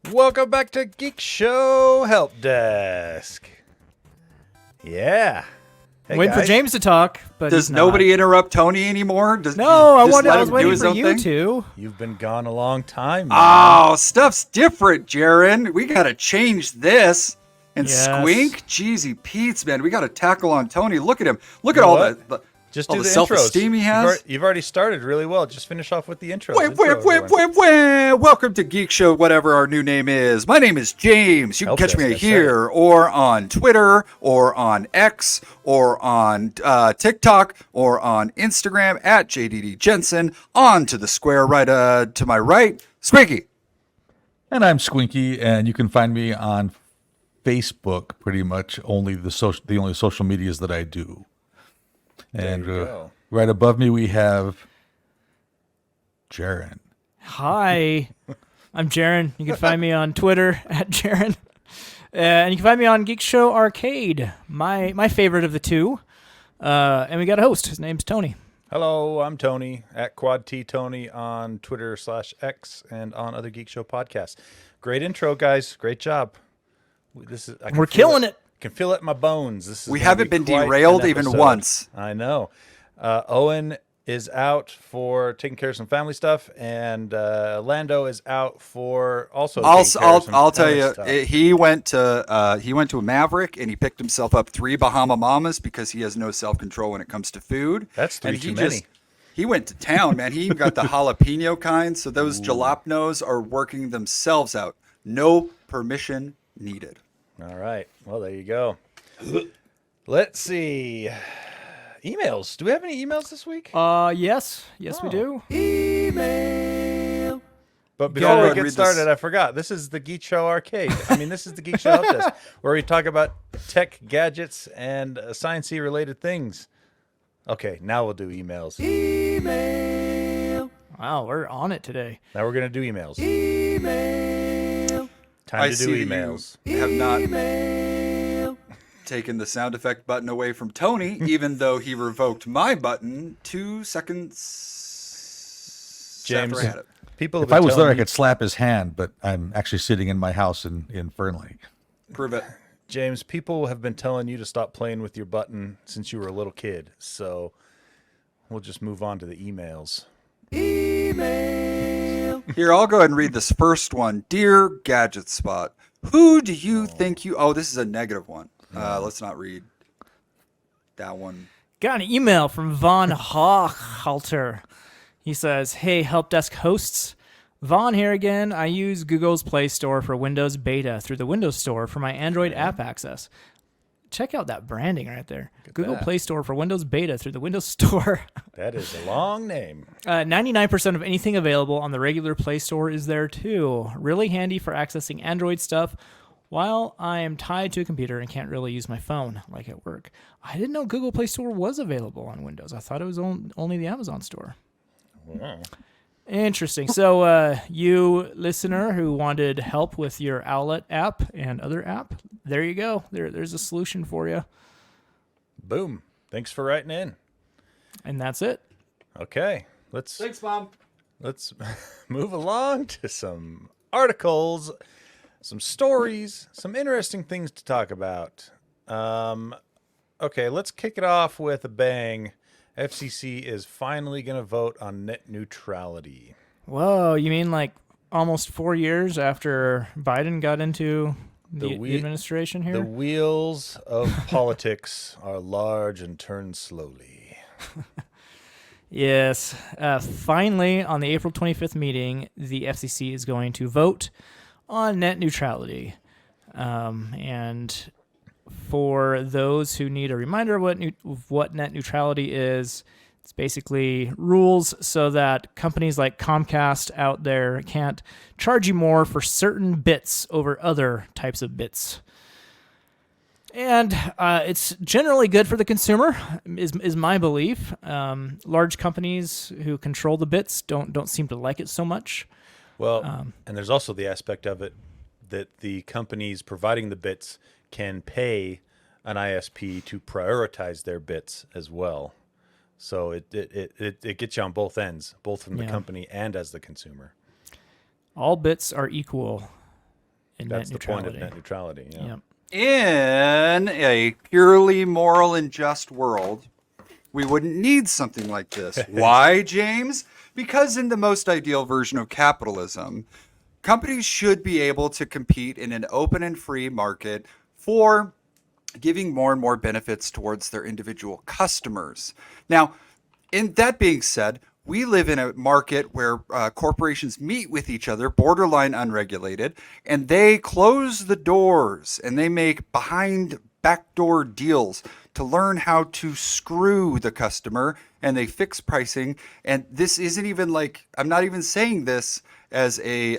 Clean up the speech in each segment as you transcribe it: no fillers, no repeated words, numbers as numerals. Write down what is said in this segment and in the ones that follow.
Welcome back to Geekshow Helpdesk. Yeah. Hey, Waiting for guys. James to talk, but Does he's not. nobody interrupt Tony anymore? No, I just let was him do waiting his for own you thing? two. You've been gone a long time, man. Oh, stuff's different, Jaron. We gotta change this. And Yes. Squink, Jeezy Pete's, man, we gotta tackle on Tony. Look at him. Look You at know all what? the Just all do the the self-esteem intros. he has. You've already started really well. Just finish off with the intros. Welcome to Geek Show, whatever our new name is. My name is James. You can catch me Helpdesk, I said here or on Twitter or on X or on TikTok or on Instagram at JDD Jensen. On to the square right to my right, Squinky. And I'm Squinky, and you can find me on Facebook. Pretty much only the only social medias that I do. And There you go. right above me we have Jaron. Hi, I'm Jaron. You can find me on Twitter at Jaron. And you can find me on Geek Show Arcade, my favorite of the two. And we got a host. His name's Tony. Hello, I'm Tony at Quad T Tony on Twitter/X and on other Geek Show podcasts. Great intro, guys. Great job. We're killing it. Can feel it in my bones. We gonna haven't be been quite an derailed even episode. once. I know. Owen is out for taking care of some family stuff, and Lando is out for also. taking care of some I'll tell family you, stuff. he went to a Maverick and he picked himself up 3 Bahama Mamas because he has no self-control when it comes to food. That's 3 and too many. He went to town, man. He even got the jalapeno kind, so those jalapenos are working themselves out. No permission needed. All right. Well, there you go. Let's see. Emails. Do we have any emails this week? Yes, we do. But Go before we ahead, get read started, this. I forgot. This is the Geek Show Arcade. This is the Geek Show Helpdesk, where we talk about tech, gadgets, and science-y related things. Okay, now we'll do emails. Wow, we're on it today. Now we're going to do emails. Time I to see do that emails. you have not taken the sound effect button away from Tony, even though he revoked my button 2 seconds James, after I had it. people have If I been was there, I telling me- could slap his hand, but I'm actually sitting in my house in Fern Lake. Prove it. James, people have been telling you to stop playing with your button since you were a little kid. So we'll just move on to the emails. Here, I'll go ahead and read this first one. Dear Gadget Spot, who do you think you... Oh, this is a negative one. Let's not read that one. Got an email from Von Hochhalter. He says, "Hey, Helpdesk hosts. Vaughn here again. I use Google's Play Store for Windows Beta through the Windows Store for my Android app access." Check out that branding right there. Google that. Play Store for Windows Beta through the Windows Store. That is a long name. 99% of anything available on the regular Play Store is there too. Really handy for accessing Android stuff while I am tied to a computer and can't really use my phone like at work. I didn't know Google Play Store was available on Windows. I thought it was only the Amazon Store. Wow. Interesting. So, you listener who wanted help with your Owlet app and other app, there you go. There's a solution for you. Boom. Thanks for writing in. And that's it. Okay. Let's Mom. move along to some articles, some stories, some interesting things to talk about. Okay, let's kick it off with a bang. FCC is finally going to vote on net neutrality. Whoa, you mean like almost 4 years after Biden got into the administration here? The wheels of politics are large and turn slowly. Yes. Finally, on the April 25th meeting, the FCC is going to vote on net neutrality. And for those who need a reminder of what net neutrality is, it's basically rules so that companies like Comcast out there can't charge you more for certain bits over other types of bits. And it's generally good for the consumer, is my belief. Large companies who control the bits don't seem to like it so much. Well, and there's also the aspect of it that the companies providing the bits can pay an ISP to prioritize their bits as well. So it gets you on both ends, both from the company and as the consumer. All bits are equal. in That's net the point neutrality. of net neutrality. Yeah. Yep. In a purely moral and just world, we wouldn't need something like this. Why, James? Because in the most ideal version of capitalism, companies should be able to compete in an open and free market for giving more and more benefits towards their individual customers. Now, in that being said, we live in a market where corporations meet with each other, borderline unregulated, and they close the doors and they make backdoor deals to learn how to screw the customer, and they fix pricing. And this isn't even like, I'm not even saying this as a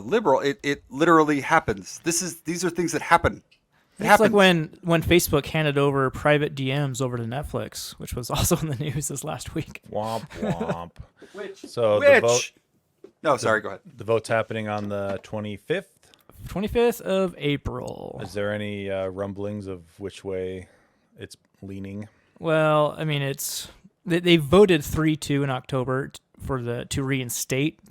liberal. It literally happens. These are things that happen. It's like when Facebook handed over private DMs over to Netflix, which was also in the news this last week. Womp womp. The vote. No, sorry. Go ahead. The vote's happening on the 25th. 25th of April. Is there any rumblings of which way it's leaning? Well, I mean, they voted 3-2 in October to reinstate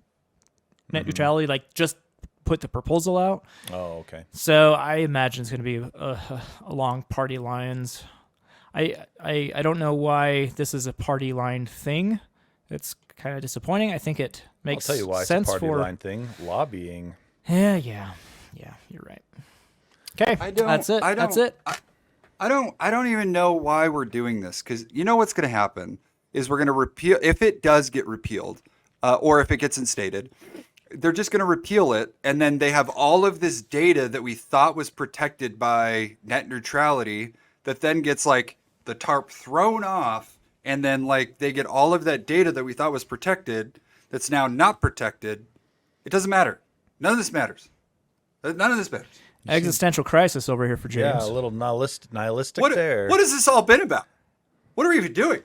net neutrality, like just put the proposal out. Oh, okay. So I imagine it's going to be along party lines. I don't know why this is a party line thing. It's kind of disappointing. I think it makes I'll tell you why sense it's a party for line thing. Lobbying. Yeah, you're right. Okay, that's it. That's it. I don't even know why we're doing this, because you know what's going to happen is we're going to repeal, if it does get repealed, or if it gets instated, they're just going to repeal it, and then they have all of this data that we thought was protected by net neutrality that then gets like the tarp thrown off, and then like they get all of that data that we thought was protected that's now not protected. It doesn't matter. None of this matters. None of this matters. Existential crisis over here for James. Yeah, a little nihilistic What has this all been about? What are we even doing?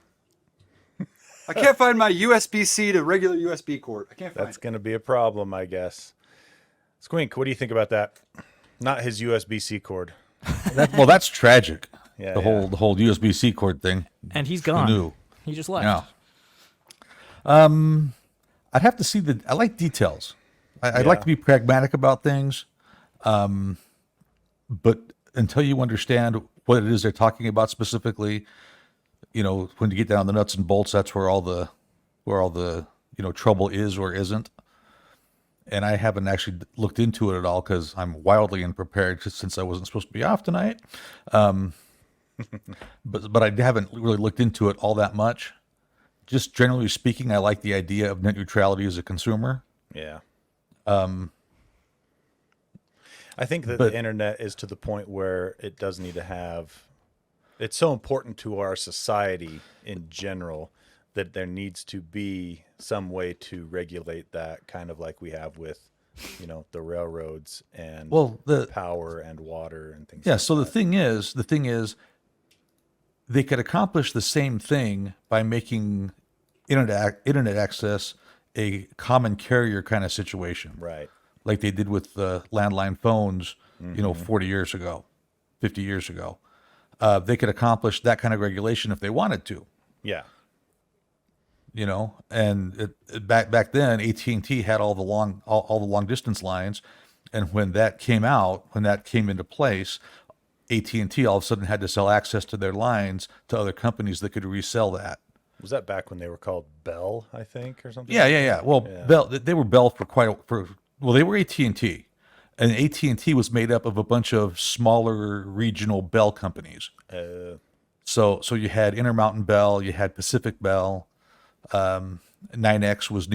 I can't find my USB-C to regular USB cord. I can't find That's going to be a problem, I guess. Squink, what do you think about that? Not his USB-C cord. That's tragic. Yeah, the whole USB-C cord thing. And he's gone. Who knew? He just left. Yeah. I'd have to see I like details. I'd like to be pragmatic about things. But until you understand what it is they're talking about specifically, when you get down to the nuts and bolts, that's where all the trouble is or isn't. And I haven't actually looked into it at all because I'm wildly unprepared since I wasn't supposed to be off tonight. But I haven't really looked into it all that much. Just generally speaking, I like the idea of net neutrality as a consumer. Yeah. I think that the internet is to the point where it does need to have. It's so important to our society in general that there needs to be some way to regulate that, kind of like we have with, the railroads and the power and water and things. Yeah. Like So that. the thing is, they could accomplish the same thing by making internet access a common carrier kind of situation, Right. like they did with the landline phones, 40 years ago, 50 years ago. They could accomplish that kind of regulation if they wanted to. Yeah. And back then, AT&T had all the long distance lines, and when that came into place, AT&T all of a sudden had to sell access to their lines to other companies that could resell that. Was that back when they were called Bell, I think, or something? Yeah. Well, Bell, they were Bell they were AT&T, and AT&T was made up of a bunch of smaller regional Bell companies. So you had Intermountain Bell, you had Pacific Bell, 9X was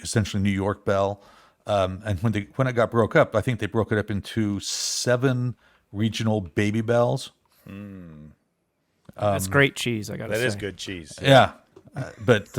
essentially New York Bell, and when it got broke up, I think they broke it up into 7 regional Baby Bells. That's great cheese, I gotta say. That is good cheese. Yeah, but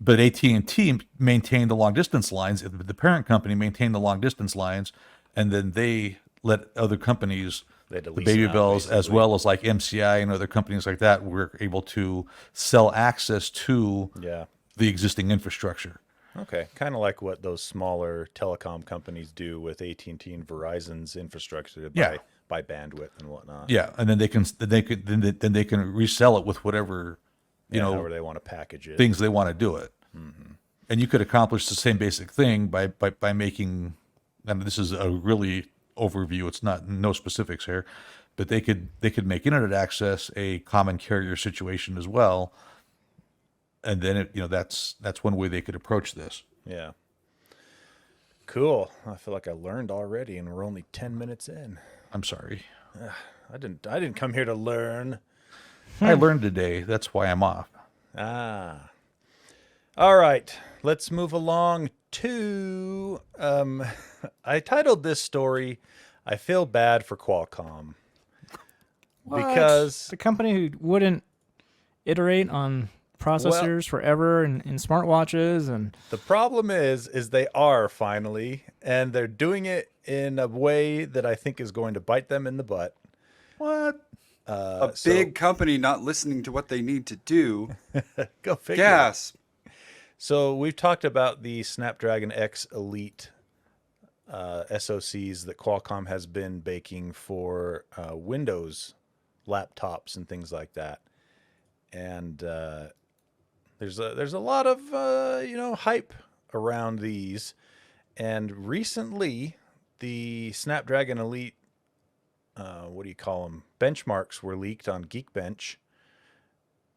AT&T maintained the long distance lines. The parent company maintained the long distance lines, and then they let other companies, They had to the lease Baby them out, Bells, as basically. well as like MCI and other companies like that, were able to sell access to Yeah. the existing infrastructure. Okay, kind of like what those smaller telecom companies do with AT&T and Verizon's infrastructure to buy bandwidth and whatnot. Yeah, and then they can resell it with whatever however they want to package it. things they want to do it. And you could accomplish the same basic thing by making and this is a really overview. It's not no specifics here, but they could make internet access a common carrier situation as well, and then that's one way they could approach this. Yeah. Cool. I feel like I learned already, and we're only 10 minutes in. I'm sorry. I didn't come here to learn. I learned today. That's why I'm off. Ah. All right. Let's move along to. I titled this story, "I Feel Bad for Qualcomm." What? Because the company who wouldn't iterate on processors forever in smartwatches, and the problem is they are finally, and they're doing it in a way that I think is going to bite them in the butt. What? A big company not listening to what they need to do. Go figure. Gasp. So we've talked about the Snapdragon X Elite SoCs that Qualcomm has been baking for Windows laptops and things like that, and there's a lot of hype around these. And recently, the Snapdragon Elite what do you call them? Benchmarks were leaked on Geekbench,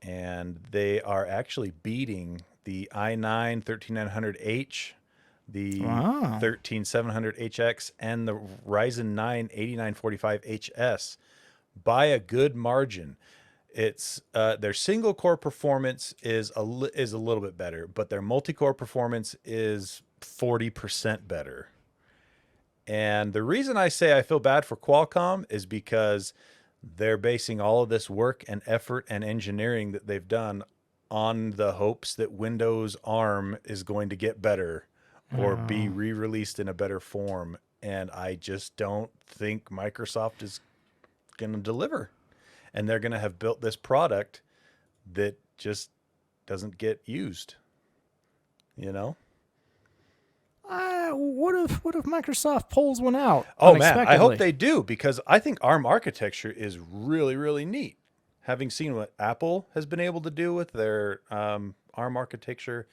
and they are actually beating the i9 13900H, the 13700HX, and the Ryzen 9 8945HS by a good margin. It's their single core performance is a little bit better, but their multi-core performance is 40% better. And the reason I say I feel bad for Qualcomm is because they're basing all of this work and effort and engineering that they've done on the hopes that Windows ARM is going to get better or be re-released in a better form. And I just don't think Microsoft is going to deliver. And they're going to have built this product that just doesn't get used, What if Microsoft pulls one out? Oh man, I hope unexpectedly? they do, because I think ARM architecture is really, really neat. Having seen what Apple has been able to do with their ARM architecture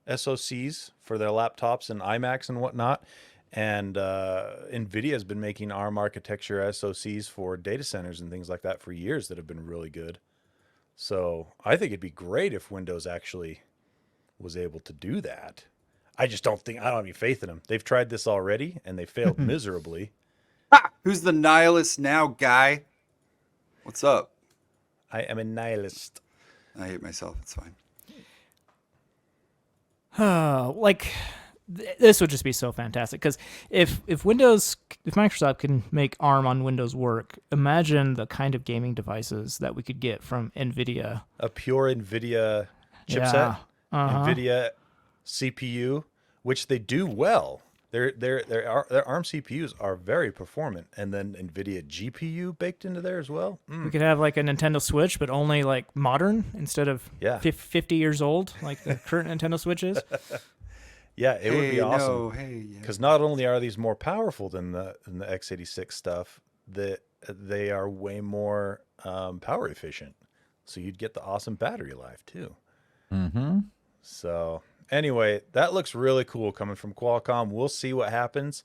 SoCs for their laptops and iMacs and whatnot, and NVIDIA has been making ARM architecture SoCs for data centers and things like that for years that have been really good. So I think it'd be great if Windows actually was able to do that. I don't have any faith in them. They've tried this already and they failed miserably. Who's the nihilist now, guy? What's up? I am a nihilist. I hate myself. It's fine. This would just be so fantastic, because if Microsoft can make ARM on Windows work, imagine the kind of gaming devices that we could get from NVIDIA. A pure NVIDIA chipset, Yeah. NVIDIA CPU, which they do well. Their ARM CPUs are very performant, and then NVIDIA GPU baked into there as well. We could have like a Nintendo Switch, but only like modern instead of 50 years old, like the current Nintendo Switch is. Yeah, it would be awesome. Yeah. Because not only are these more powerful than the x86 stuff, that they are way more power efficient. So you'd get the awesome battery life too. Mm-hmm. So anyway, that looks really cool coming from Qualcomm. We'll see what happens.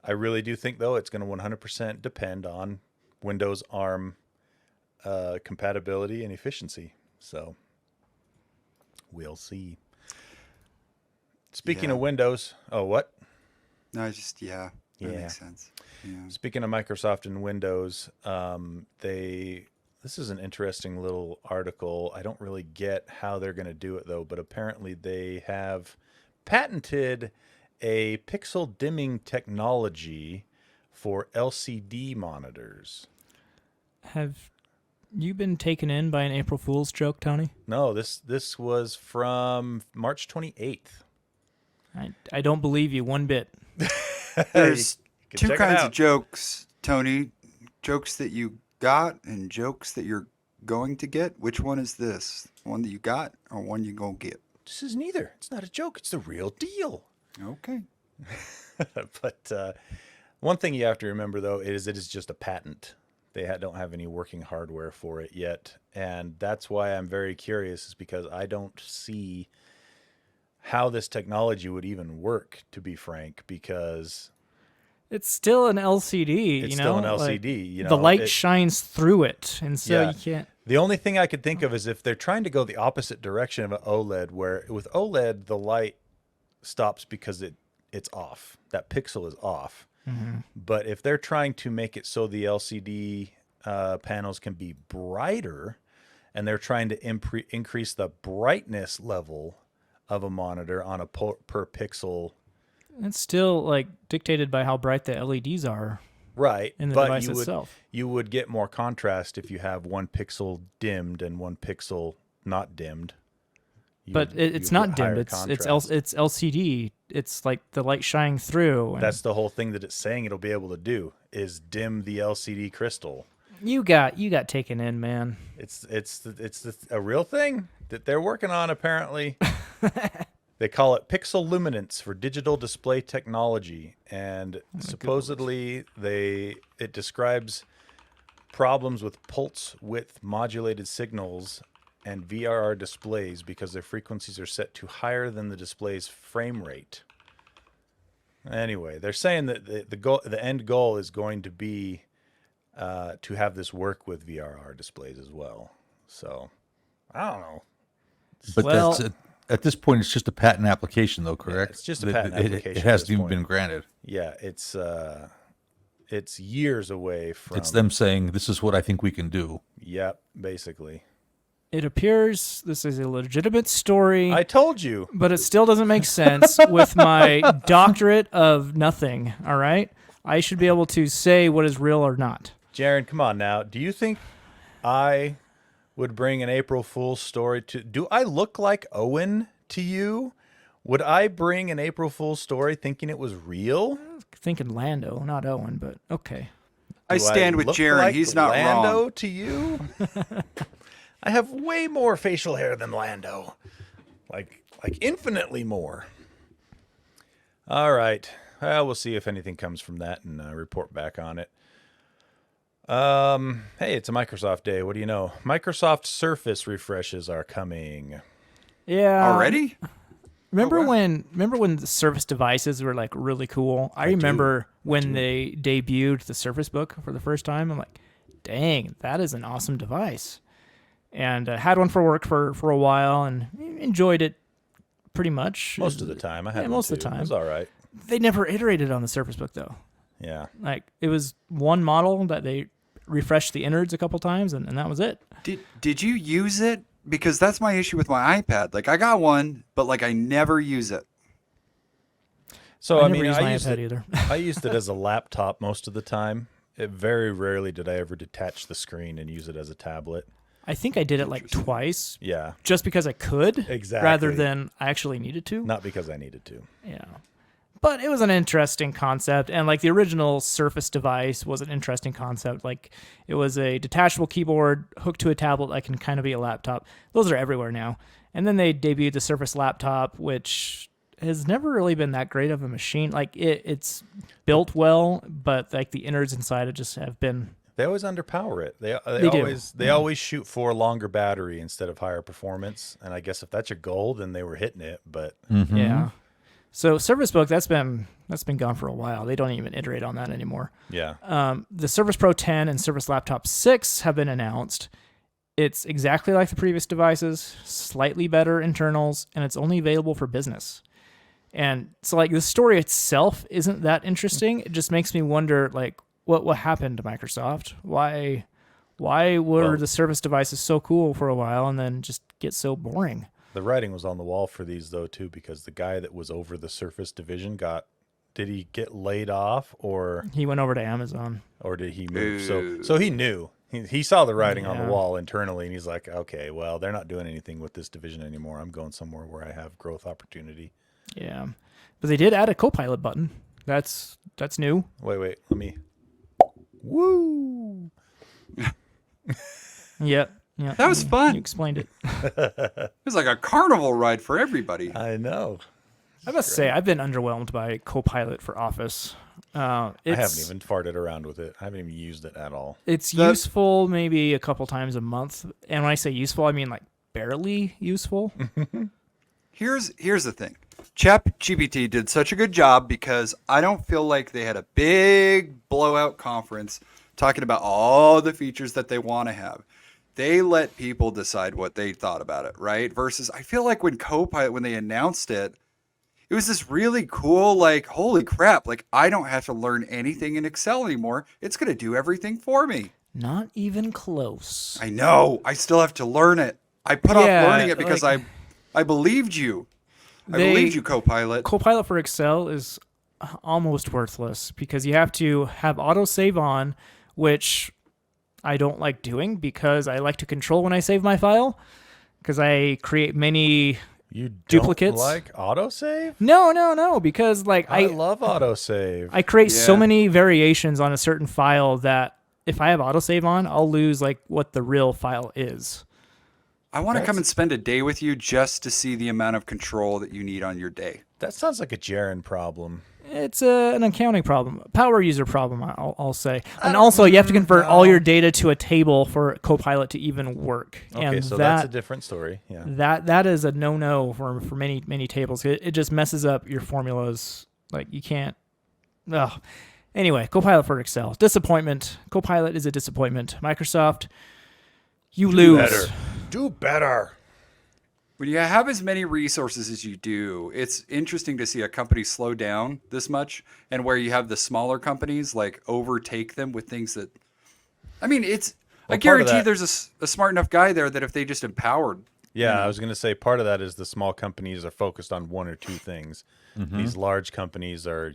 I really do think, though, it's going to 100% depend on Windows ARM compatibility and efficiency. So we'll see. Speaking of Windows, what? No, that makes sense. Yeah. Speaking of Microsoft and Windows, this is an interesting little article. I don't really get how they're going to do it, though, but apparently they have patented a pixel dimming technology for LCD monitors. Have you been taken in by an April Fool's joke, Tony? No, this was from March 28th. I don't believe you one bit. There's You can two check it kinds out. of jokes, Tony. Jokes that you got and jokes that you're going to get. Which one is this? One that you got or one you gonna get? This is neither. It's not a joke. It's the real deal. Okay. But one thing you have to remember, though, is it is just a patent. They don't have any working hardware for it yet. And that's why I'm very curious, is because I don't see how this technology would even work, to be frank, because It's still an LCD. It's you still know? an Like, LCD. You know, the light shines through it, and so Yeah. you can't. The only thing I could think of is if they're trying to go the opposite direction of an OLED, where with OLED the light stops because it's off. That pixel is off. But if they're trying to make it so the LCD panels can be brighter, and they're trying to increase the brightness level of a monitor on a per pixel, It's still like dictated by how bright the LEDs are right? in the But device itself. you would get more contrast if you have one pixel dimmed and one pixel not dimmed. But it's not dimmed. It's LCD. It's like the light shining through. And That's the whole thing that it's saying it'll be able to do is dim the LCD crystal. you got taken in, man. It's a real thing that they're working on apparently. They call it pixel luminance for digital display technology, and supposedly it describes problems with pulse width modulated signals and VRR displays because their frequencies are set to higher than the display's frame rate. Anyway, they're saying that the end goal is going to be to have this work with VRR displays as well. So, I don't know. But Well- that's at this point, it's just a patent application, though, correct? it's just a patent application It at hasn't this even point. been granted. Yeah, it's years away from. It's them saying, this is what I think we can do. Yep, basically. It appears this is a legitimate story, I told you. but it still doesn't make sense with my doctorate of nothing. All right, I should be able to say what is real or not. Jaron, come on now. Do you think I would bring an April Fool's story to... Do I look like Owen to you? Would I bring an April Fool's story thinking it was real? Thinking Lando, not Owen, but okay. I Do stand with look Jaron. like He's not Lando wrong. to you? I have way more facial hair than Lando. Like infinitely more. All right. Well, we'll see if anything comes from that and report back on it. Hey, it's a Microsoft day. What do you know? Microsoft Surface refreshes are coming. Yeah. Already? Remember when the Surface devices were like really cool? I remember when they debuted the Surface Book for the first time. I'm like, dang, that is an awesome device. And had one for work for a while and enjoyed it pretty much. Most of the time. I had Yeah, one most of the too. time. It was all right. They never iterated on the Surface Book though. Yeah. Like it was one model that they refreshed the innards a couple times and that was it. Did you use it? Because that's my issue with my iPad. Like I got one, but like I never use it. So, I I never mean, used I my used iPad it, either. I used it as a laptop most of the time. Very rarely did I ever detach the screen and use it as a tablet. I think I did it like twice Yeah. just because I could. Exactly. Rather than I actually needed to. Not because I needed to. Yeah. But it was an interesting concept. And like the original Surface device was an interesting concept. Like it was a detachable keyboard hooked to a tablet that can kind of be a laptop. Those are everywhere now. And then they debuted the Surface Laptop, which has never really been that great of a machine. Like it's built well, but like the innards inside it just have been. They always underpower it. They do. always shoot for longer battery instead of higher performance. And I guess if that's your goal, then they were hitting it. But Yeah. So Surface Book, that's been gone for a while. They don't even iterate on that anymore. yeah, The Surface Pro 10 and Surface Laptop 6 have been announced. It's exactly like the previous devices, slightly better internals, and it's only available for business. And so like the story itself isn't that interesting. It just makes me wonder like what happened to Microsoft? Why were the Surface devices so cool for a while and then just get so boring? the writing was on the wall for these though too, because the guy that was over the Surface division did he get laid off or He went over to Amazon. did he move? So he knew. He saw the writing on the Yeah. wall internally, and he's like, okay, well, they're not doing anything with this division anymore. I'm going somewhere where I have growth opportunity. Yeah. But they did add a Copilot button. That's new. Wait, let me. Woo! Yep. Yeah. That was fun. You explained it. It was like a carnival ride for everybody. I know. I must say, I've been underwhelmed by Copilot for Office. I haven't even farted around with it. I haven't even used it at all. It's useful maybe a couple times a month. And when I say useful, I mean like barely useful. Here's the thing. ChatGPT did such a good job because I don't feel like they had a big blowout conference talking about all the features that they want to have. They let people decide what they thought about it, right? Versus I feel like when Copilot, when they announced it, it was this really cool, like, holy crap, like I don't have to learn anything in Excel anymore. It's going to do everything for me. Not even close. I know. I still have to learn it. I put off Yeah, learning it because like- I believed you. I They- believed you, Copilot. Copilot for Excel is almost worthless because you have to have autosave on, which I don't like doing because I like to control when I save my file because I create many You don't duplicates. like autosave? No, because like I love autosave. I create so Yeah. many variations on a certain file that if I have autosave on, I'll lose like what the real file is. I want to come and spend a day with you just to see the amount of control that you need on your day. That sounds like a Jaren problem. It's an accounting problem, power user problem, I'll say. And also, you have to convert all your data to a table for Copilot to even work. Okay, and so that, that's a different story. Yeah. that is a no for many tables. It just messes up your formulas. Like you can't. Ugh. Anyway, Copilot for Excel, disappointment. Copilot is a disappointment. Microsoft, you lose. Do better. When you have as many resources as you do, it's interesting to see a company slow down this much, and where you have the smaller companies like overtake them with things that, I mean, it's. I Well, part of guarantee that- there's a smart enough guy there that if they just empowered, Yeah, I was going to say part of that is the small companies are focused on one or two things. These large companies are,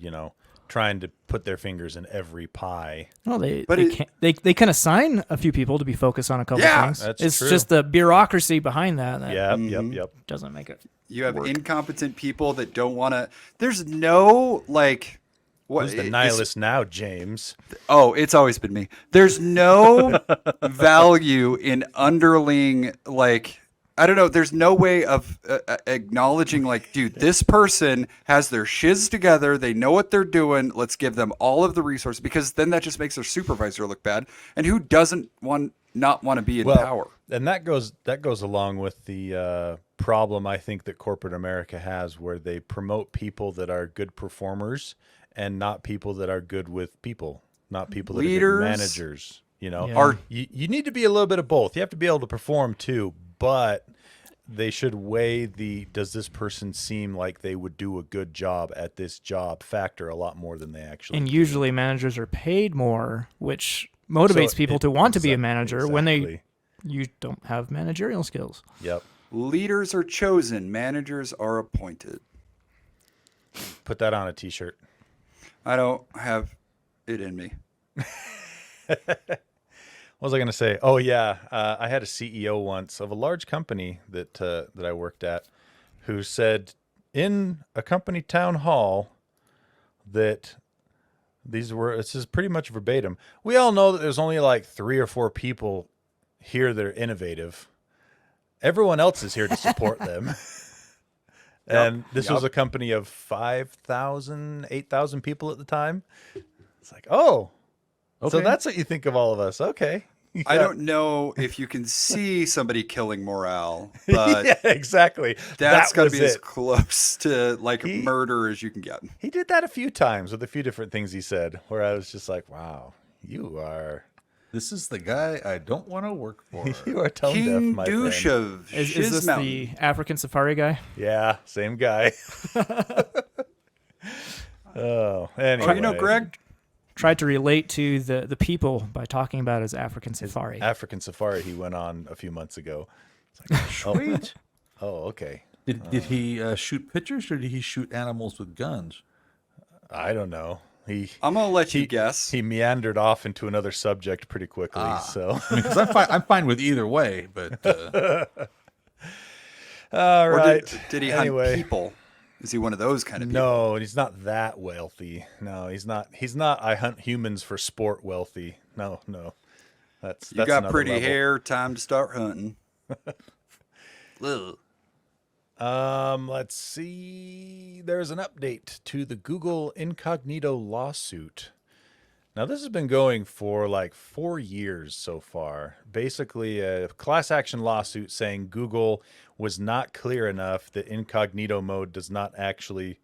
trying to put their fingers in every pie. Well, they But they can assign a few people to be focused on a couple Yeah, things. that's it's true. just the bureaucracy behind that Yep. doesn't make it. you have incompetent people that don't want to. There's no like. What Who's the is- nihilist now, James? Oh, it's always been me. There's no value in underling, like, I don't know. There's no way of acknowledging, like, dude, this person has their shiz together. They know what they're doing. Let's give them all of the resources, because then that just makes their supervisor look bad. And who doesn't not want to be in power? And that goes along with the problem I think that corporate America has, where they promote people that are good performers and not people that are good with people, not people that Leaders. are good managers. Yeah. You need to be a little bit of both. You have to be able to perform too, but they should weigh does this person seem like they would do a good job at this job factor a lot more than they actually And do. usually managers are paid more, which motivates So people it- to want to be a exact- manager when exactly. you don't have managerial skills. Yep. Leaders are chosen. Managers are appointed. Put that on a t-shirt. I don't have it in me. What was I going to say? Oh yeah, I had a CEO once of a large company that I worked at, who said in a company town hall that this is pretty much verbatim. We all know that there's only like 3 or 4 people here that are innovative. Everyone else is here to support them. And this was a company of 5,000, 8,000 people at the time. It's like, oh, so Okay. that's what you think of all of us. Okay. I don't know if you can see somebody killing morale, but yeah, exactly. that's That got to was be as it. close to like murder as you can get. He did that a few times with a few different things he said, where I was just like, wow, you are This is the guy I don't want to work for. you are tone deaf, King my Douche friend. of Is Shiz this Mountain. the African safari guy? Yeah, same guy. Oh, anyway. Oh, you know, Greg, Tried to relate to the people by talking about his African safari. African safari he went on a few months ago. It's like, Sweet. oh, okay. Did he shoot pictures or did he shoot animals with guns? I don't know. I'm gonna let you guess. He meandered off into another subject pretty quickly. So, I mean, because I'm fine with either way, but all Or right. did he Anyway. hunt people? Is he one of those kind of people? No, he's not that wealthy. No, he's not. He's not. I hunt humans for sport wealthy. No. That's You got another pretty level. hair. Time to start hunting. Ugh. Let's see. There's an update to the Google Incognito lawsuit. Now, this has been going for like 4 years so far. Basically, a class action lawsuit saying Google was not clear enough that incognito mode does not actually,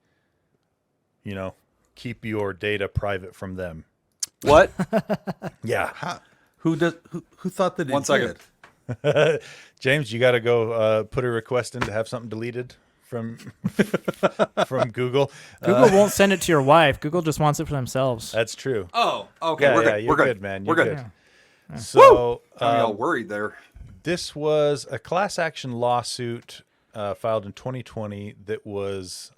keep your data private from them. What? Yeah. Who thought that? One it second. did? James, you got to go put a request in to have something deleted from from Google. Google won't send it to your wife. Google just wants it for themselves. That's true. Oh, okay. Yeah, we're yeah, good. you're We're good, man. You're We're good. good. So, I'm all worried there. this was a class action lawsuit filed in 2020 that was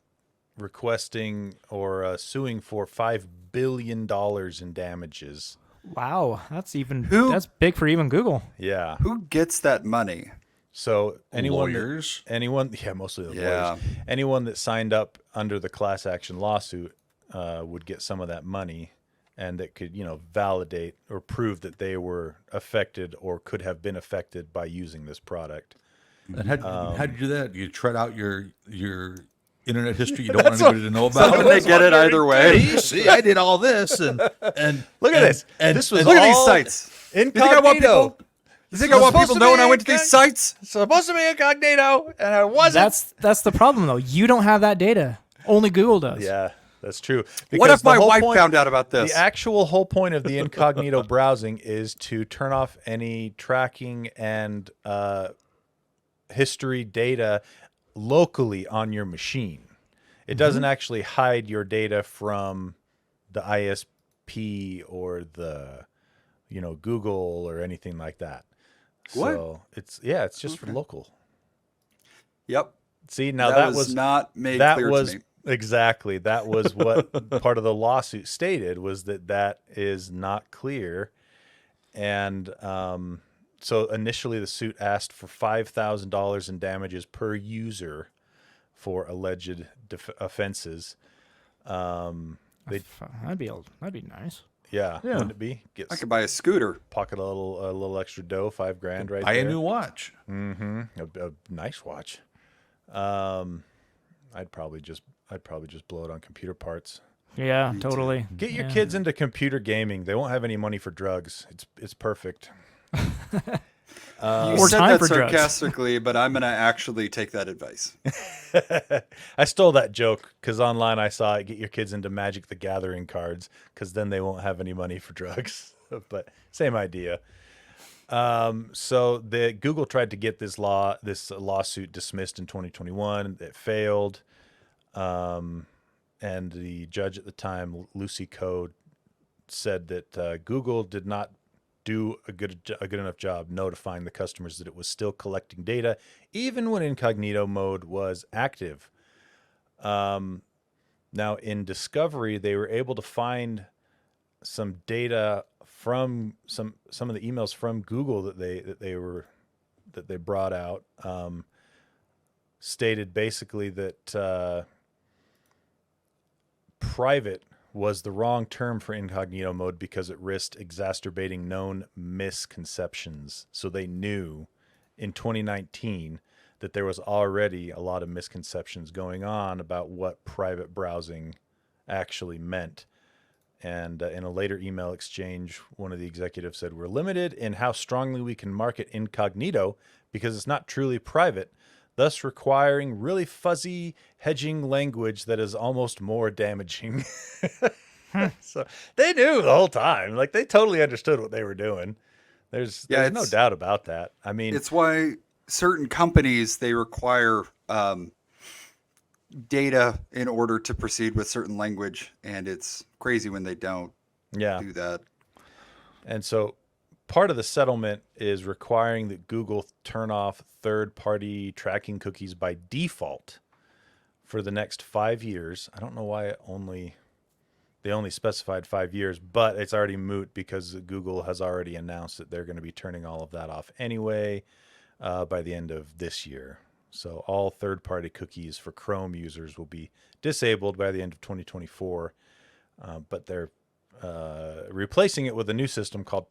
requesting or suing for $5 billion in damages. Wow, that's Who- that's big for even Google. Yeah. Who gets that money? So Lawyers. Mostly the Yeah. lawyers. Anyone that signed up under the class action lawsuit would get some of that money, and that could, validate or prove that they were affected or could have been affected by using this product. And how'd you do that? You tread out your internet history you don't want anybody to know about. They get it either way. See, I did all this, and Look at this. This was Look at these all sites. incognito. You think I want people? You think I want people knowing I went to these sites? It's supposed to be incognito, and I wasn't. That's the problem though. You don't have that data. Only Google does. Yeah, that's true. What Because if my the whole wife point- found out about this? The actual whole point of the incognito browsing is to turn off any tracking and history data locally on your machine. It doesn't actually hide your data from the ISP or the, Google or anything like that. What? So it's just for local. Yep. See, now that that was was not made that clear was to me. exactly that was what part of the lawsuit stated, was that is not clear. And so initially the suit asked for $5,000 in damages per user for alleged offenses. That'd be nice. Yeah, wouldn't it be? I could buy a scooter. Pocket a little extra dough, $5,000 right buy there. a new watch. A nice watch. I'd probably just blow it on computer parts. Yeah, totally. Get your kids into computer gaming. They won't have any money for drugs. It's perfect. You Or said time that for drugs. sarcastically, but I'm going to actually take that advice. I stole that joke because online I saw it. Get your kids into Magic the Gathering cards, because then they won't have any money for drugs. But same idea. So the Google tried to get this lawsuit dismissed in 2021. It failed. And the judge at the time, Lucy Code, said that Google did not do a good enough job notifying the customers that it was still collecting data, even when incognito mode was active. Now, in discovery, they were able to find some data from some of the emails from Google that they brought out. Stated basically that private was the wrong term for incognito mode because it risked exacerbating known misconceptions. So they knew in 2019 that there was already a lot of misconceptions going on about what private browsing actually meant. And in a later email exchange, one of the executives said, "We're limited in how strongly we can market incognito because it's not truly private, thus requiring really fuzzy hedging language that is almost more damaging." So they knew the whole time. Like, they totally understood what they were doing. There's no doubt about that. I mean, It's why certain companies, they require data in order to proceed with certain language, and it's crazy when they don't do that. And so part of the settlement is requiring that Google turn off third-party tracking cookies by default for the next 5 years. I don't know why they only specified 5 years, but it's already moot because Google has already announced that they're going to be turning all of that off anyway by the end of this year. So all third-party cookies for Chrome users will be disabled by the end of 2024, but they're replacing it with a new system called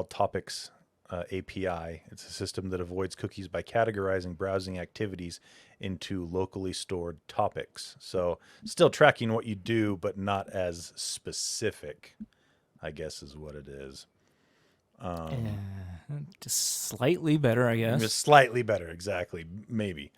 Topics API. It's a system that avoids cookies by categorizing browsing activities into locally stored topics. So still tracking what you do, but not as specific, I guess is what it is. Just slightly better, I guess. Just slightly better, exactly, maybe.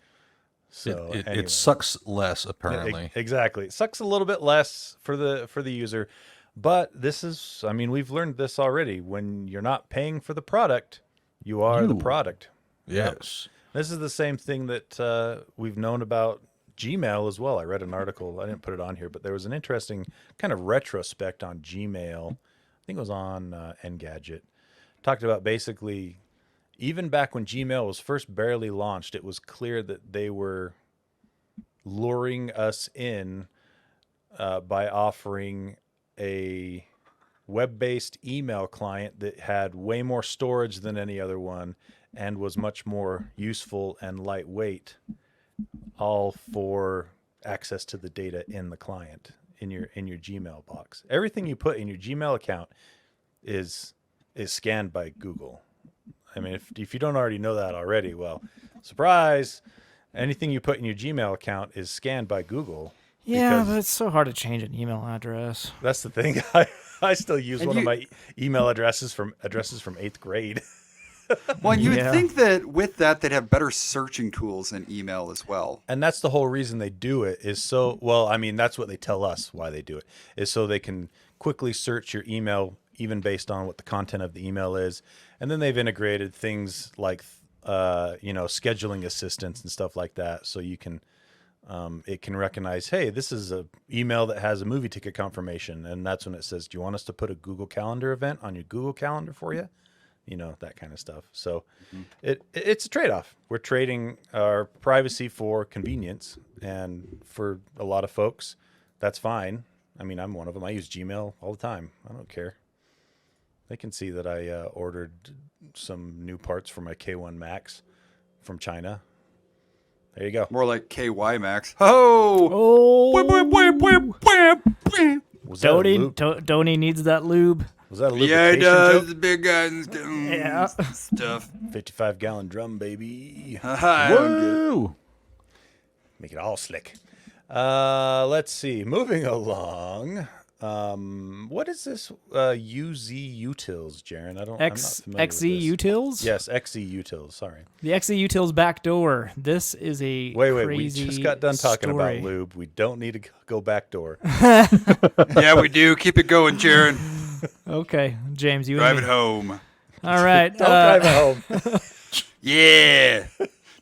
So It anyway. sucks less, apparently. Exactly. It sucks a little bit less for the user, but this is, I mean, we've learned this already. When you're not paying for the product, you are the You. product. Yes. This is the same thing that we've known about Gmail as well. I read an article. I didn't put it on here, but there was an interesting kind of retrospect on Gmail. I think it was on Engadget. Talked about basically, even back when Gmail was first barely launched, it was clear that they were luring us in by offering a web-based email client that had way more storage than any other one and was much more useful and lightweight, all for access to the data in the client, in your Gmail box. Everything you put in your Gmail account is scanned by Google. I mean, if you don't already know that already, well, surprise, anything you put in your Gmail account is scanned by Google. Yeah, because but it's so hard to change an email address. that's the thing. I still use one of my email addresses from 8th grade. Well, you would Yeah. think that with that, they'd have better searching tools in email as well. And that's the whole reason they do it is so, well, I mean, that's what they tell us why they do it, is so they can quickly search your email, even based on what the content of the email is. And then they've integrated things like, scheduling assistance and stuff like that. So you can, it can recognize, hey, this is a email that has a movie ticket confirmation. And that's when it says, do you want us to put a Google Calendar event on your Google Calendar for you? You know, that kind of stuff. So it's a trade-off. We're trading our privacy for convenience. And for a lot of folks, that's fine. I mean, I'm one of them. I use Gmail all the time. I don't care. They can see that I ordered some new parts for my K1 Max from China. There you go. More like KY Max. Oh! Oh, Was that a loop? Donnie needs that lube. Was that a Yeah, lubrication he does. joke? The big guys Yeah. stuff. 55-gallon drum, baby. I don't get it. Woo! Make it all slick. Let's see. Moving along. What is this Utils, Jaron? I'm not familiar with XZ this. Utils? Yes, XZ Utils. Sorry. The XZ Utils backdoor. This is a Wait. We crazy just got done talking story. about lube. We don't need to go backdoor. Yeah, we do. Keep it going, Jaron. Okay, James, you Drive and it me. home. All right. Don't drive it home. Yeah.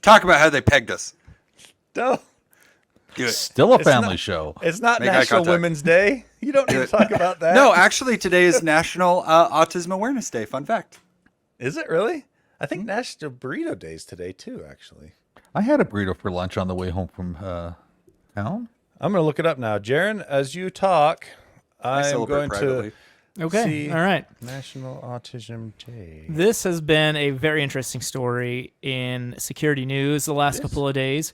Talk about how they pegged us. Don't. Good. Still a It's family not- show. It's not Make eye National contact. Women's Day. You don't need to talk about that. No, actually, today is National Autism Awareness Day. Fun fact. Is it really? I think National Burrito Day is today too, actually. I had a burrito for lunch on the way home from town. I'm going to look it up now. Jaron, as you talk, I I'm celebrate going privately. Okay. see- All right. National Autism Day. This has been a very interesting story in security news the last couple of days.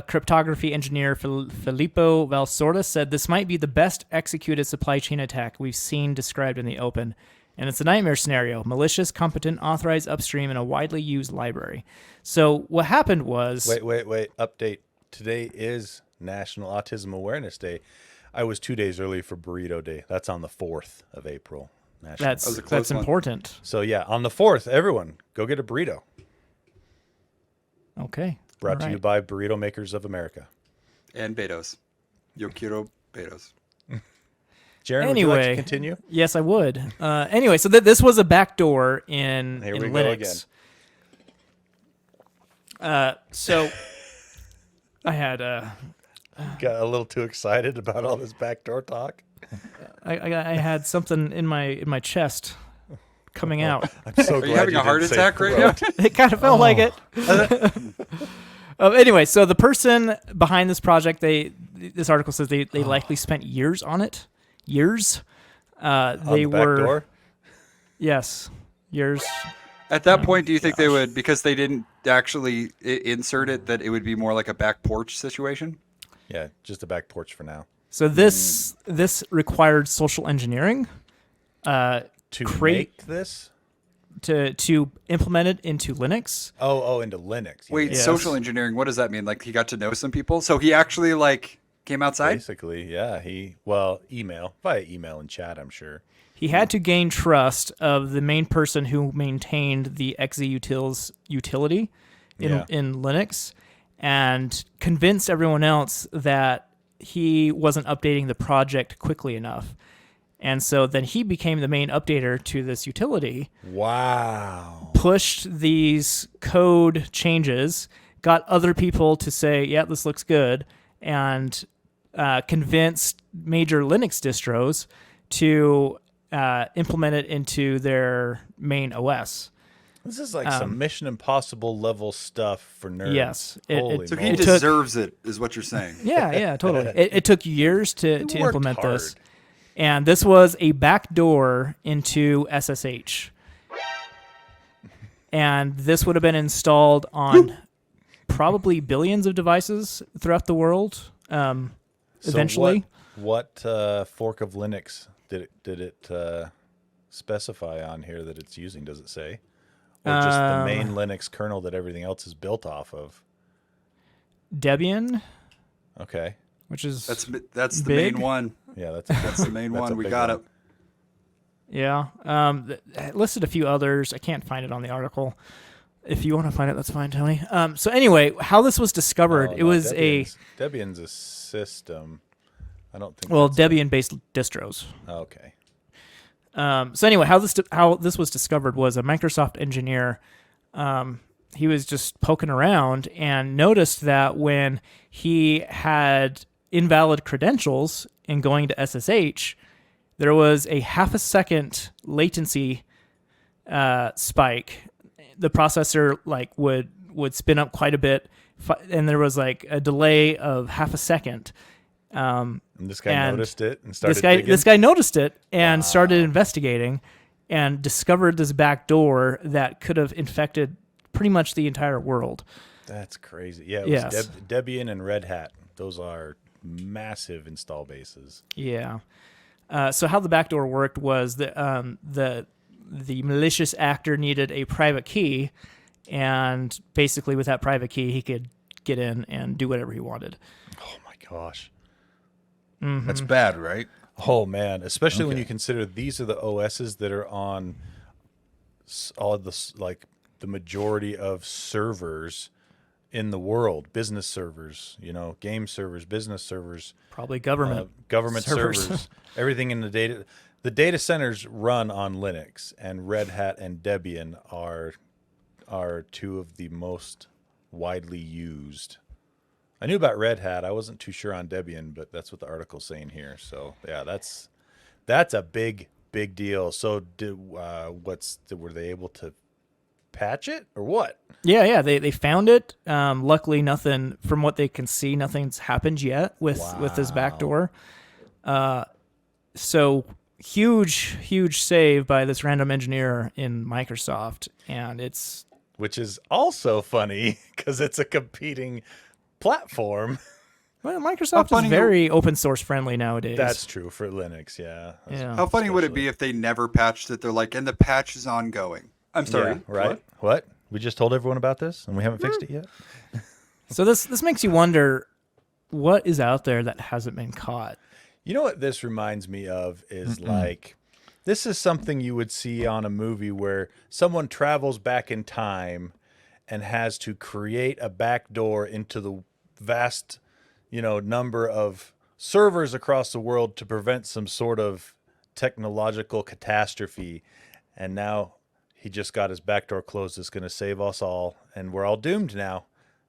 Cryptography engineer Filippo Valsorda said this might be the best executed supply chain attack we've seen described in the open. And it's a nightmare scenario. Malicious, competent, authorized upstream in a widely used library. So what happened was... Wait. Update. Today is National Autism Awareness Day. I was 2 days early for Burrito Day. That's on the 4th of April. National. was a close That's one. important. So yeah, on the 4th, everyone, go get a burrito. Okay. Brought All to you right. by Burrito Makers of America. And Betos. Yo quiero Betos. Jaron, would you like to Anyway. continue? Yes, I would. Anyway, so this was a backdoor in Here we go Linux. So I had Got a little too excited about all this backdoor talk. I had something in my chest coming out. I'm so glad you having a heart didn't say attack right now? throat. It kind of felt like it. Anyway, so the person behind this project, this article says they likely spent years on it. Years. On They the were backdoor? yes, years. At that point, do you think they would, because they didn't actually insert it, that it would be more like a back porch situation? Yeah, just a back porch for now. So this required social engineering. To Create- make this? to implement it into Linux. Oh, into Linux. Wait, Yes. social engineering, what does that mean? Like he got to know some people? So he actually like came outside? Basically, yeah. Email via email and chat, I'm sure. He had to gain trust of the main person who maintained the Utils utility in Linux, and convinced everyone else that he wasn't updating the project quickly enough. And so then he became the main updater to this utility, Wow. pushed these code changes, got other people to say, yeah, this looks good, and convinced major Linux distros to implement it into their main OS. This is like some Mission Impossible level stuff for nerds. Yes. Holy So moly. he deserves it, is what you're saying. Yeah, totally. It took years to worked implement hard. this. And this was a backdoor into SSH. And this would have been installed on probably billions of devices throughout the world eventually. So what fork of Linux did it specify on here that it's using? Does it say? Or just the main Linux kernel that everything else is built off of? Debian, Okay. which is That's the Big? main one. Yeah, that's The main That's a one. We big got one. it. yeah. It listed a few others. I can't find it on the article. If you want to find it, that's fine, Tony. So anyway, how this was discovered, it was Debian's a system. I don't think. well, that's a- Debian-based distros. Okay. So anyway, how this was discovered was a Microsoft engineer. He was just poking around and noticed that when he had invalid credentials in going to SSH, there was a half a second latency spike. The processor would spin up quite a bit, and there was like a delay of half a second. And this guy And noticed it and started This digging? guy noticed it and started investigating, and discovered this back door that could have infected pretty much the entire world. That's crazy. Yeah, it was Yes. Debian and Red Hat. Those are massive install bases. Yeah. So how the backdoor worked was that the malicious actor needed a private key, and basically with that private key, he could get in and do whatever he wanted. Oh my gosh. That's bad, right? Oh man, especially when Okay. you consider these are the OSs that are on all the majority of servers in the world, business servers, game servers, business servers, Probably government. government servers. servers, everything in the data. The data centers run on Linux, and Red Hat and Debian are two of the most widely used. I knew about Red Hat. I wasn't too sure on Debian, but that's what the article's saying here. So yeah, that's a big deal. So were they able to patch it or what? Yeah, they found it. Luckily, nothing from what they can see, nothing's happened yet with this backdoor. So huge save by this random engineer in Microsoft, and it's Which is also funny because it's a competing platform. well, Microsoft is funny very open source friendly nowadays. That's true for Linux. Yeah. yeah. How funny would it be if they never patched it? They're like, and the patch is ongoing. I'm sorry. Yeah, right? What? We just told everyone about this and we haven't fixed it yet? So this makes you wonder what is out there that hasn't been caught. You know what this reminds me of is like, this is something you would see on a movie where someone travels back in time and has to create a backdoor into the vast, number of servers across the world to prevent some sort of technological catastrophe. And now he just got his backdoor closed. It's going to save us all. And we're all doomed now.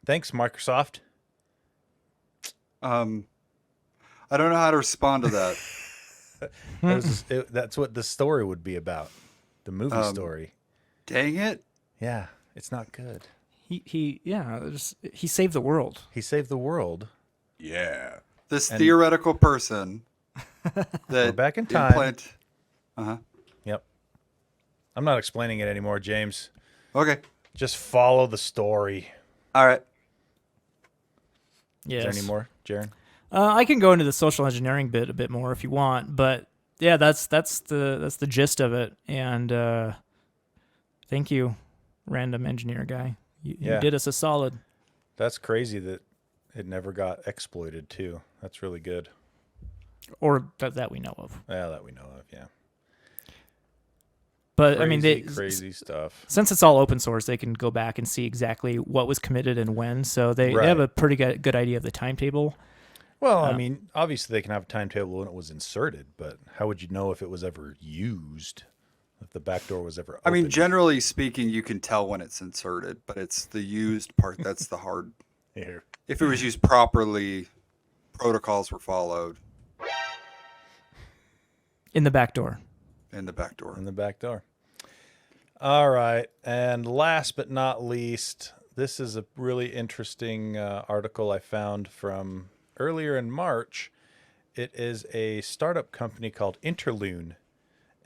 Thanks, Microsoft. I don't know how to respond to that. That's what the story would be about. The movie story. Dang it. Yeah, it's not good. He saved the world. He saved the world. Yeah. This theoretical person that back in time. Yep. I'm not explaining it anymore, James. Okay. Just follow the story. All right. Yes. Is there any more, Jaron? I can go into the social engineering bit a bit more if you want, but yeah, that's the gist of it. And Thank you, random engineer guy. You Yeah. did us a solid. That's crazy that it never got exploited too. That's really good. Or that we know of. Yeah, that we know of. Yeah. But Crazy, I mean, crazy stuff. since it's all open source, they can go back and see exactly what was committed and when. So they have Right. a pretty good idea of the timetable. Well, I mean, obviously they can have a timetable when it was inserted, but how would you know if it was ever used? If the backdoor was ever opened? I mean, generally speaking, you can tell when it's inserted, but it's the used part that's the hard. Here. If it was used properly, protocols were followed In the back door. in the back door. In the back door. All right. And last but not least, this is a really interesting article I found from earlier in March. It is a startup company called Interloon,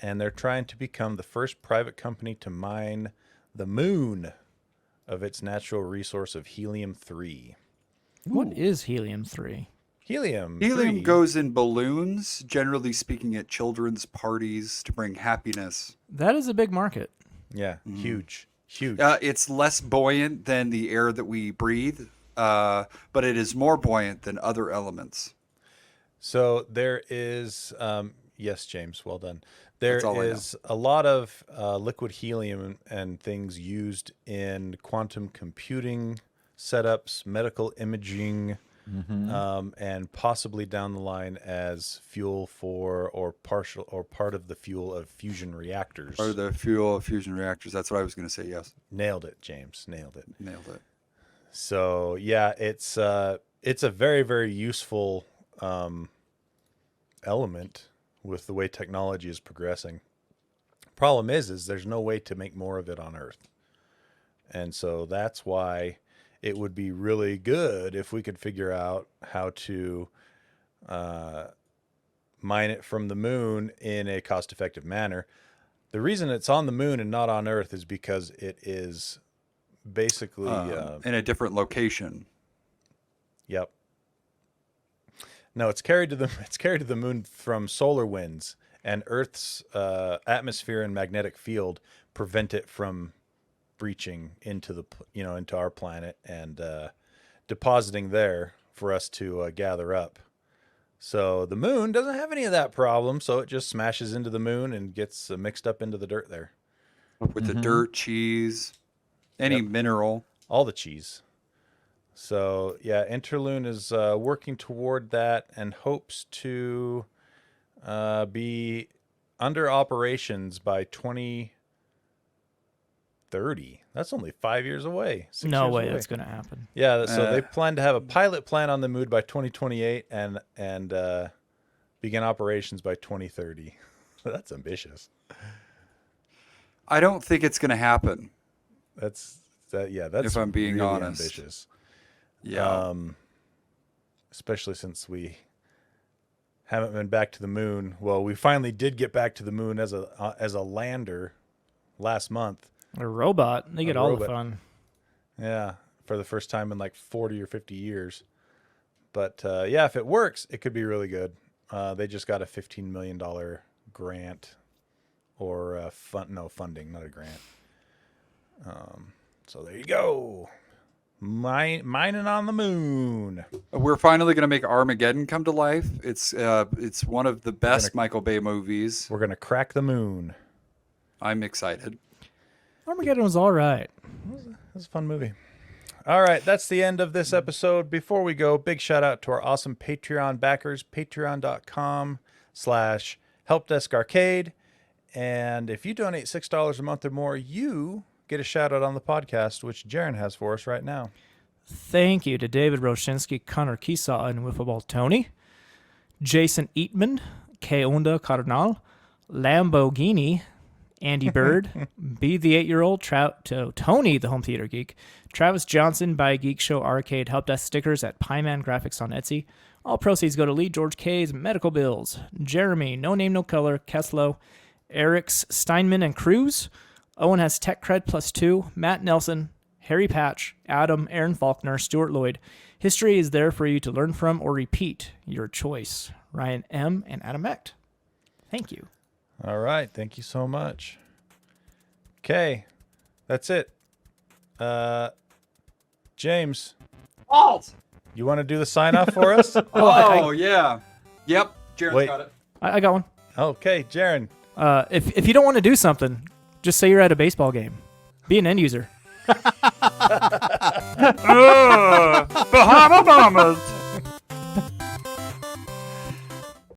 and they're trying to become the first private company to mine the moon of its natural resource of helium-3. What is helium-3? Helium 3 goes in balloons, generally speaking, at children's parties to bring happiness. That is a big market. Yeah, huge. It's less buoyant than the air that we breathe, but it is more buoyant than other elements. So there is, yes, James, well done. There That's all I know. is a lot of liquid helium and things used in quantum computing setups, medical imaging, and possibly down the line as fuel for or partial or part of the fuel of fusion reactors. Or the fuel of fusion reactors. That's what I was going to say. Yes, Nailed it, James. Nailed it. nailed it. So yeah, it's a very, very useful element with the way technology is progressing. Problem is there's no way to make more of it on Earth. And so that's why it would be really good if we could figure out how to mine it from the moon in a cost-effective manner. The reason it's on the moon and not on Earth is because it is basically In a different location. Yep. No, it's carried to the moon from solar winds, and Earth's atmosphere and magnetic field prevent it from breaching into into our planet and depositing there for us to gather up. So the moon doesn't have any of that problem, so it just smashes into the moon and gets mixed up into the dirt there. With the dirt, cheese, any mineral. All the cheese. So yeah, Interloon is working toward that and hopes to be under operations by 2030. That's only 5 years away. 6 No years way away. that's going to happen. Yeah, so they plan to have a pilot plant on the moon by 2028 and begin operations by 2030. That's ambitious. I don't think it's going to happen. That's If I'm being really honest. ambitious. Yeah. Especially since we haven't been back to the moon. Well, we finally did get back to the moon as a lander last month. A robot, they get all the robot. fun. Yeah, for the first time in like 40 or 50 years. But yeah, if it works, it could be really good. They just got a $15 million grant or funding, not a grant. So there you go. Mining on the moon. We're finally going to make Armageddon come to life. It's one of the best Michael Bay movies. We're going to crack the moon. I'm excited. Armageddon was all right. It was a fun movie. All right, that's the end of this episode. Before we go, big shout out to our awesome Patreon backers, patreon.com/helpdeskarcade. And if you donate $6 a month or more, you get a shout out on the podcast, which Jaron has for us right now. Thank you to David Roshinsky, Connor Kisaw, and Wiffleball Tony, Jason Eatman, K. Onda Cardinal, Lamborghini, Andy Bird, Be the 8-Year-Old, Tony, the Home Theater Geek, Travis Johnson by Geekshow Arcade Helpdesk stickers at Pieman Graphics on Etsy. All proceeds go to Lee George K's medical bills. Jeremy, No Name No Color, Keslow, Eric's Steinman and Cruz. Owen has Tech Cred +2, Matt Nelson, Harry Patch, Adam, Aaron Faulkner, Stuart Lloyd. History is there for you to learn from or repeat. Your choice. Ryan M. and Adam Echt. Thank you. All right, thank you so much. Okay, That's it. James, Alt. you want to do the sign off for us? Oh, yeah. Yep. Jared's Wait. got it. I got one. Okay, Jaron. If you don't want to do something, just say you're at a baseball game. Be an end user. Bahama Bombers.